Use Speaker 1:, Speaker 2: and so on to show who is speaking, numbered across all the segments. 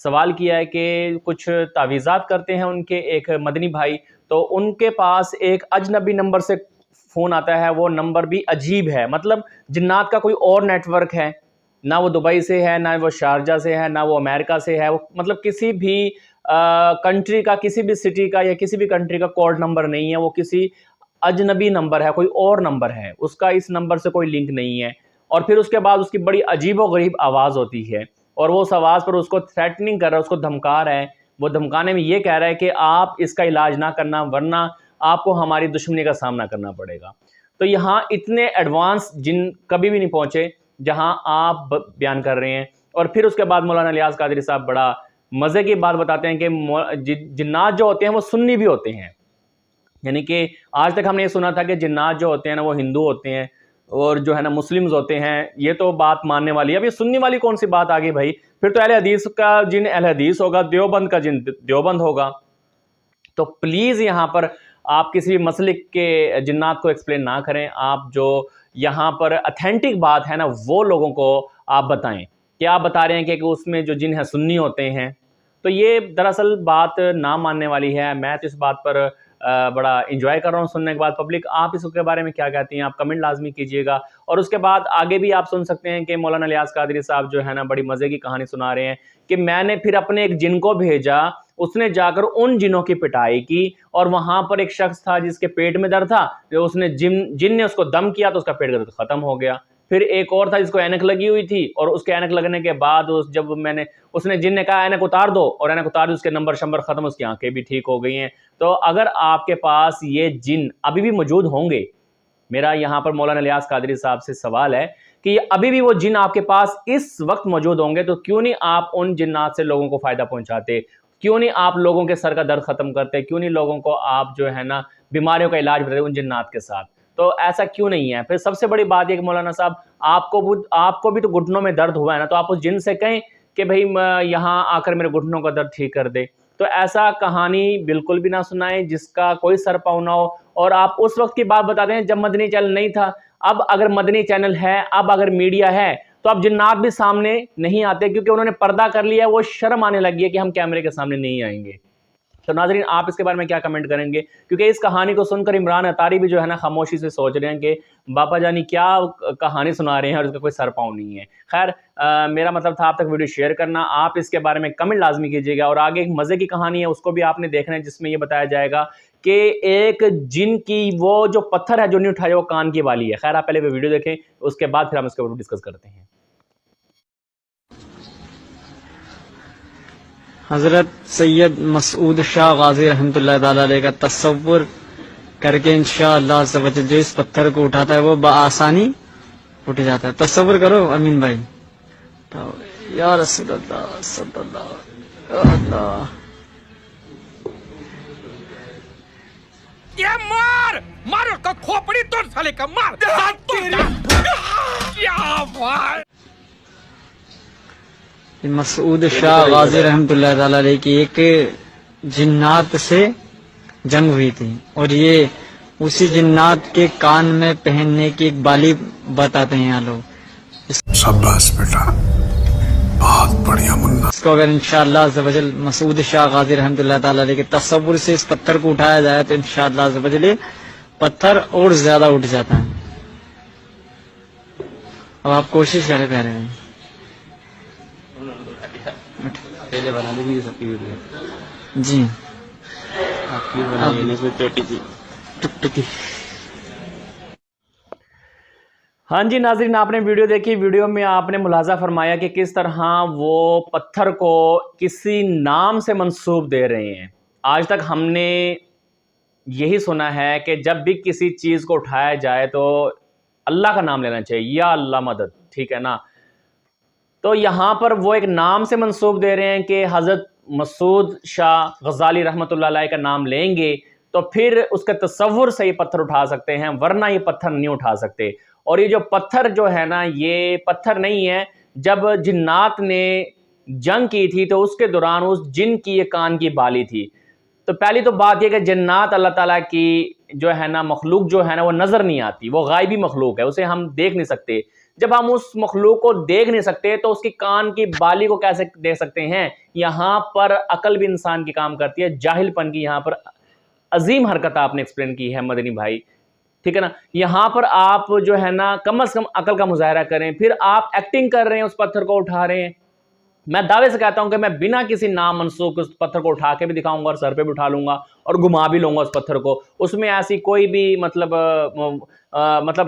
Speaker 1: سوال کیا ہے کہ کچھ تعویذات کرتے ہیں ان کے ایک مدنی بھائی، تو ان کے پاس ایک اجنبی نمبر سے فون آتا ہے، وہ نمبر بھی عجیب ہے، مطلب جنات کا کوئی اور نیٹ ورک ہے، نہ وہ دبئی سے ہے، نہ وہ شارجہ سے ہے، نہ وہ امریکہ سے ہے، مطلب کسی بھی کنٹری کا، کسی بھی سٹی کا یا کسی بھی کنٹری کا کوڈ نمبر نہیں ہے، وہ کسی اجنبی نمبر ہے، کوئی اور نمبر ہے، اس کا اس نمبر سے کوئی لنک نہیں ہے۔ اور پھر اس کے بعد اس کی بڑی عجیب و غریب آواز ہوتی ہے، اور وہ اس آواز پر اس کو تھریٹننگ کر رہا ہے، اس کو دھمکا رہا ہے، وہ دھمکانے میں یہ کہہ رہا ہے کہ آپ اس کا علاج نہ کرنا ورنہ آپ کو ہماری دشمنی کا سامنا کرنا پڑے گا۔ تو یہاں اتنے ایڈوانس جن کبھی بھی نہیں پہنچے جہاں آپ بیان کر رہے ہیں۔ اور پھر اس کے بعد مولانا الیاس قادری صاحب بڑا مزے کی بات بتاتے ہیں کہ جنات جو ہوتے ہیں وہ سنی بھی ہوتے ہیں، یعنی کہ آج تک ہم نے یہ سنا تھا کہ جنات جو ہوتے ہیں نا وہ ہندو ہوتے ہیں اور جو ہے نا مسلمز ہوتے ہیں، یہ تو بات ماننے والی ہے۔ اب یہ سنی والی کون سی بات آ گئی بھائی؟ پھر تو اہل حدیث کا جن اہل حدیث ہوگا، دیوبند کا جن دیوبند ہوگا۔ تو پلیز یہاں پر آپ کسی بھی مسلک کے جنات کو ایکسپلین نہ کریں، آپ جو یہاں پر اتھینٹک بات ہے نا وہ لوگوں کو آپ بتائیں کہ آپ بتا رہے ہیں کہ اس میں جو جن ہیں سنی ہوتے ہیں، تو یہ دراصل بات نہ ماننے والی ہے۔ میں تو اس بات پر بڑا انجوائے کر رہا ہوں سننے کے بعد۔ پبلک آپ اس کے بارے میں کیا کہتی ہیں؟ آپ کمنٹ لازمی کیجئے گا۔ اور اس کے بعد آگے بھی آپ سن سکتے ہیں کہ مولانا الیاس قادری صاحب جو ہے نا بڑی مزے کی کہانی سنا رہے ہیں کہ میں نے پھر اپنے ایک جن کو بھیجا، اس نے جا کر ان جنوں کی پٹائی کی، اور وہاں پر ایک شخص تھا جس کے پیٹ میں درد تھا، جو اس نے جن نے اس کو دم کیا تو اس کا پیٹ درد ختم ہو گیا۔ پھر ایک اور تھا جس کو اینک لگی ہوئی تھی، اور اس کے اینک لگنے کے بعد جب جن نے کہا اینک اتار دو، اور اینک اتار دی، اس کے نمبر شمبر ختم، اس کی آنکھیں بھی ٹھیک ہو گئی ہیں۔ تو اگر آپ کے پاس یہ جن ابھی بھی موجود ہوں گے، میرا یہاں پر مولانا الیاس قادری صاحب سے سوال ہے کہ ابھی بھی وہ جن آپ کے پاس اس وقت موجود ہوں گے تو کیوں نہیں آپ ان جنات سے لوگوں کو فائدہ پہنچاتے؟ کیوں نہیں آپ لوگوں کے سر کا درد ختم کرتے؟ کیوں نہیں لوگوں کو آپ جو ہے نا بیماریوں کا علاج بتاتے ان جنات کے ساتھ؟ تو ایسا کیوں نہیں ہے؟ پھر سب سے بڑی بات یہ کہ مولانا صاحب آپ کو بھی تو گھٹنوں میں درد ہوا ہے نا، تو آپ اس جن سے کہیں کہ بھئی یہاں آ کر میرے گھٹنوں کا درد ٹھیک کر دے۔ تو ایسا کہانی بالکل بھی نہ سنائیں جس کا کوئی سر پاؤں نہ ہو۔ اور آپ اس وقت کی بات بتاتے ہیں جب مدنی چینل نہیں تھا، اب اگر مدنی چینل ہے، اب اگر میڈیا ہے، تو اب جنات بھی سامنے نہیں آتے کیونکہ انہوں نے پردہ کر لیا ہے، وہ شرم آنے لگی ہے کہ ہم کیمرے کے سامنے نہیں آئیں گے۔ تو ناظرین آپ اس کے بارے میں کیا کمنٹ کریں گے؟ کیونکہ اس کہانی کو سن کر عمران اتاری بھی جو ہے نا خاموشی سے سوچ رہے ہیں کہ باپا جانی کیا کہانی سنا رہے ہیں اور اس کا کوئی سر پاؤں نہیں ہے۔ خیر میرا مطلب تھا آپ تک ویڈیو شیئر کرنا، آپ اس کے بارے میں کمنٹ لازمی کیجیے گا۔ اور آگے ایک مزے کی کہانی ہے، اس کو بھی آپ نے دیکھنا ہے، جس میں یہ بتایا جائے گا کہ ایک جن کی وہ جو پتھر ہے جو نہیں اٹھایا وہ کان کی والی ہے۔ خیر آپ پہلے وہ ویڈیو دیکھیں، اس کے بعد پھر ہم اس کے اوپر ڈسکس کرتے ہیں۔
Speaker 2: حضرت سید مسعود شاہ غازی رحمۃ اللہ تعالی علیہ کا تصور کر کے انشاءاللہ عز و جل جو اس پتھر کو اٹھاتا ہے وہ بآسانی اٹھ جاتا ہے۔ تصور کرو امین بھائی، یا رسول اللہ صلی اللہ علیہ۔
Speaker 3: یہ مار اس کو کھوپڑی توڑ سالے کا، مار کیا بھائی۔
Speaker 2: مسعود شاہ غازی رحمۃ اللہ تعالی علیہ کی ایک جنات سے جنگ ہوئی تھی، اور یہ اسی جنات کے کان میں پہننے کی ایک بالی بتاتے ہیں یہاں لوگ۔
Speaker 4: شاباش بیٹا، بہت بڑھیا منا۔
Speaker 2: اس کو اگر انشاءاللہ عز و جل مسعود شاہ غازی رحمۃ اللہ تعالی علیہ کے تصور سے اس پتھر کو اٹھایا جائے تو انشاءاللہ عز و جل پتھر اور زیادہ اٹھ جاتا ہے۔ اب آپ کوشش کریں پہلے میں
Speaker 5: پہلے بنا دیں گے سب کی ویڈیو
Speaker 2: جی
Speaker 5: آپ کی بنائی میں چھوٹی سی
Speaker 2: ٹکٹکی۔
Speaker 1: ہاں جی ناظرین آپ نے ویڈیو دیکھی، ویڈیو میں آپ نے ملاحظہ فرمایا کہ کس طرح وہ پتھر کو کسی نام سے منسوب دے رہے ہیں۔ آج تک ہم نے یہی سنا ہے کہ جب بھی کسی چیز کو اٹھایا جائے تو اللہ کا نام لینا چاہیے، یا اللہ مدد، ٹھیک ہے نا۔ تو یہاں پر وہ ایک نام سے منسوب دے رہے ہیں کہ حضرت مسعود شاہ غزالی رحمۃ اللہ علیہ کا نام لیں گے تو پھر اس کے تصور سے یہ پتھر اٹھا سکتے ہیں، ورنہ یہ پتھر نہیں اٹھا سکتے۔ اور یہ جو پتھر جو ہے نا یہ پتھر نہیں ہے، جب جنات نے جنگ کی تھی تو اس کے دوران اس جن کی یہ کان کی بالی تھی۔ تو پہلی تو بات یہ کہ جنات اللہ تعالیٰ کی جو ہے نا مخلوق جو ہے نا وہ نظر نہیں آتی، وہ غائبی مخلوق ہے، اسے ہم دیکھ نہیں سکتے۔ جب ہم اس مخلوق کو دیکھ نہیں سکتے تو اس کی کان کی بالی کو کیسے دیکھ سکتے ہیں؟ یہاں پر عقل بھی انسان کی کام کرتی ہے، جاہل پن کی یہاں پر عظیم حرکت آپ نے ایکسپلین کی ہے مدنی بھائی، ٹھیک ہے نا؟ یہاں پر آپ جو ہے نا کم از کم عقل کا مظاہرہ کریں، پھر آپ ایکٹنگ کر رہے ہیں، اس پتھر کو اٹھا رہے ہیں۔ میں دعوے سے کہتا ہوں کہ میں بنا کسی نام منسوخ اس پتھر کو اٹھا کے بھی دکھاؤں گا اور سر پہ بھی اٹھا لوں گا اور گھما بھی لوں گا اس پتھر کو، اس میں ایسی کوئی بھی مطلب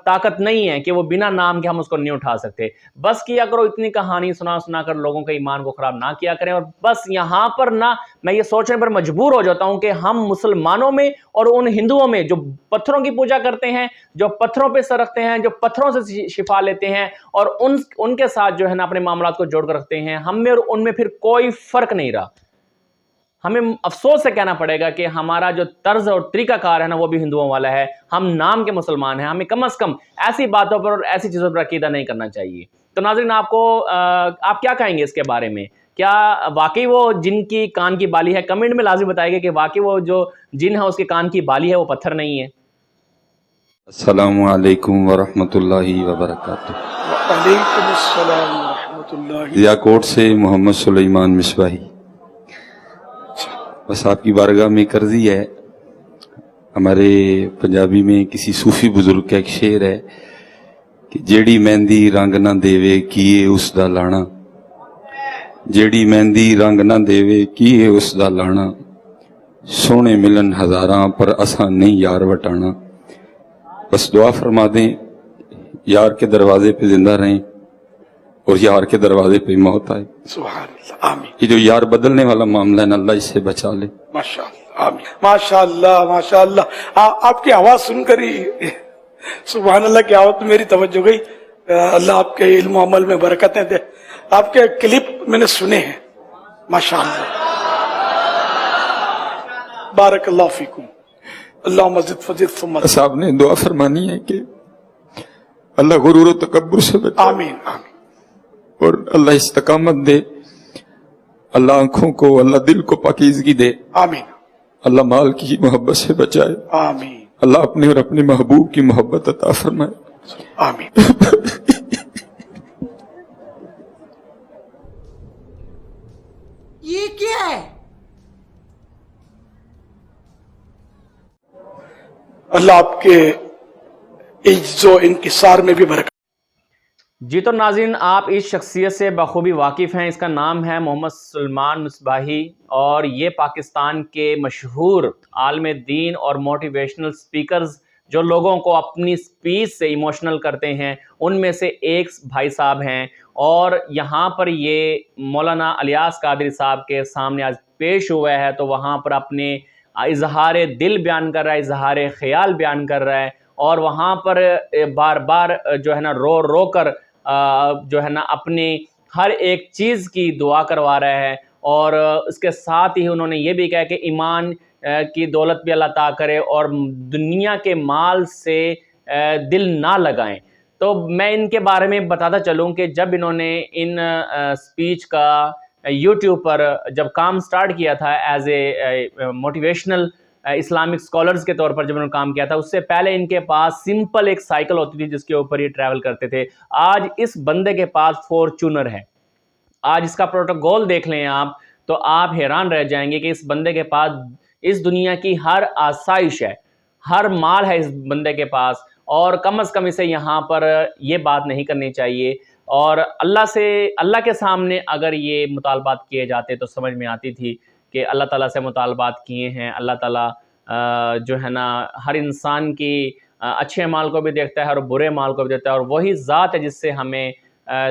Speaker 1: طاقت نہیں ہے کہ وہ بنا نام کے ہم اس کو نہیں اٹھا سکتے۔ بس کیا کرو اتنی کہانی سنا کر لوگوں کے ایمان کو خراب نہ کیا کریں۔ اور بس یہاں پر نہ میں یہ سوچنے پر مجبور ہو جاتا ہوں کہ ہم مسلمانوں میں اور ان ہندوؤں میں جو پتھروں کی پوجا کرتے ہیں، جو پتھروں پہ سر رکھتے ہیں، جو پتھروں سے شفا لیتے ہیں اور ان کے ساتھ جو ہے نا اپنے معاملات کو جوڑ کر رکھتے ہیں، ہم میں اور ان میں پھر کوئی فرق نہیں رہا۔ ہمیں افسوس سے کہنا پڑے گا کہ ہمارا جو طرز اور طریقہ کار ہے نا وہ بھی ہندوؤں والا ہے۔ ہم نام کے مسلمان ہیں، ہمیں کم از کم ایسی باتوں پر اور ایسی چیزوں پر عقیدہ نہیں کرنا چاہیے۔ تو ناظرین آپ کیا کہیں گے اس کے بارے میں؟ کیا واقعی وہ جن کی کان کی بالی ہے؟ کمنٹ میں لازم بتائیے گا کہ واقعی وہ جو جن ہے اس کے کان کی بالی ہے وہ پتھر نہیں ہے۔
Speaker 6: السلام علیکم ورحمۃ اللہ وبرکاتہ۔
Speaker 7: وعلیکم السلام ورحمۃ اللہ۔
Speaker 6: ضیاءکوٹ سے محمد سلیمان مصباحی۔ بس آپ کی بارگاہ میں قرضی ہے، ہمارے پنجابی میں کسی صوفی بزرگ کا ایک شعر ہے کہ جیڑی مہندی رنگ نہ دیوے کیے اس دا لانا، جیڑی مہندی رنگ نہ دیوے کیے اس دا لانا، سونے ملن ہزاراں پر اساں نہیں یار وٹانا۔ بس دعا فرما دیں یار کے دروازے پہ زندہ رہیں اور یار کے دروازے پہ موت آئے۔
Speaker 7: سبحان اللہ، آمین۔
Speaker 6: یہ جو یار بدلنے والا معاملہ ہے نا، اللہ اس سے بچا لے۔
Speaker 7: ماشاء اللہ، آمین۔ ماشاء اللہ، ماشاء اللہ۔ آپ کی آواز سن کر ہی سبحان اللہ کی آواز میری توجہ گئی۔ اللہ آپ کے علم و عمل میں برکتیں دے۔ آپ کے کلپ میں نے سنے ہیں، ماشاء اللہ، بارک اللہ فیکم، اللہ مزید فضیلت ثم
Speaker 6: بس آپ نے دعا فرمانی ہے کہ اللہ غرور و تکبر سے بچائے،
Speaker 7: آمین آمین،
Speaker 6: اور اللہ استقامت دے، اللہ آنکھوں کو، اللہ دل کو پاکیزگی دے،
Speaker 7: آمین
Speaker 6: اللہ مال کی محبت سے بچائے،
Speaker 7: آمین
Speaker 6: اللہ اپنے اور اپنے محبوب کی محبت عطا فرمائے،
Speaker 7: آمین۔
Speaker 8: یہ کیا ہے؟
Speaker 7: اللہ آپ کے عجز و انکسار میں بھی برکت۔
Speaker 1: جی تو ناظرین، آپ اس شخصیت سے بخوبی واقف ہیں۔ اس کا نام ہے محمد سلیمان مصباحی اور یہ پاکستان کے مشہور عالم دین اور موٹیویشنل سپیکرز جو لوگوں کو اپنی سپیچ سے ایموشنل کرتے ہیں ان میں سے ایک بھائی صاحب ہیں، اور یہاں پر یہ مولانا الیاس قادری صاحب کے سامنے آج پیش ہوا ہے تو وہاں پر اپنے اظہار دل بیان کر رہا ہے، اظہار خیال بیان کر رہا ہے، اور وہاں پر بار بار جو ہے نا رو کر جو ہے نا اپنی ہر ایک چیز کی دعا کروا رہا ہے، اور اس کے ساتھ ہی انہوں نے یہ بھی کہا کہ ایمان کی دولت بھی اللہ عطا کرے اور دنیا کے مال سے دل نہ لگائیں۔ تو میں ان کے بارے میں بتاتا چلوں کہ جب انہوں نے ان سپیچ کا یوٹیوب پر جب کام سٹارٹ کیا تھا as a motivational Islamic scholars کے طور پر جب انہوں نے کام کیا تھا، اس سے پہلے ان کے پاس سمپل ایک سائیکل ہوتی تھی جس کے اوپر یہ ٹریول کرتے تھے۔ آج اس بندے کے پاس فارچونر ہے۔ آج اس کا پروٹوکول دیکھ لیں آپ تو آپ حیران رہ جائیں گے کہ اس بندے کے پاس اس دنیا کی ہر آسائش ہے، ہر مال ہے اس بندے کے پاس، اور کم از کم اسے یہاں پر یہ بات نہیں کرنی چاہیے۔ اور اللہ کے سامنے اگر یہ مطالبات کیے جاتے تو سمجھ میں آتی تھی کہ اللہ تعالیٰ سے مطالبات کیے ہیں۔ اللہ تعالیٰ جو ہے نا ہر انسان کی اچھے مال کو بھی دیکھتا ہے اور برے مال کو بھی دیکھتا ہے، اور وہی ذات ہے جس سے ہمیں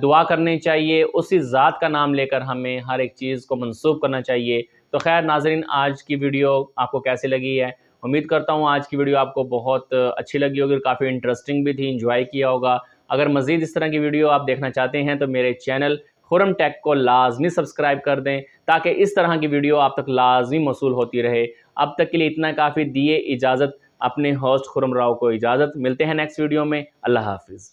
Speaker 1: دعا کرنی چاہیے، اسی ذات کا نام لے کر ہمیں ہر ایک چیز کو منسوب کرنا چاہیے۔ تو خیر ناظرین، آج کی ویڈیو آپ کو کیسی لگی ہے؟ امید کرتا ہوں آج کی ویڈیو آپ کو بہت اچھی لگی ہوگی، کافی انٹرسٹنگ بھی تھی، انجوائے کیا ہوگا۔ اگر مزید اس طرح کی ویڈیو آپ دیکھنا چاہتے ہیں تو میرے چینل خرم ٹیک کو لازمی سبسکرائب کر دیں تاکہ اس طرح کی ویڈیو آپ تک لازمی موصول ہوتی رہے۔ اب تک کے لیے اتنا کافی، دیے اجازت، اپنے ہوسٹ خرم راؤ کو اجازت۔ ملتے ہیں نیکسٹ ویڈیو میں، اللہ حافظ۔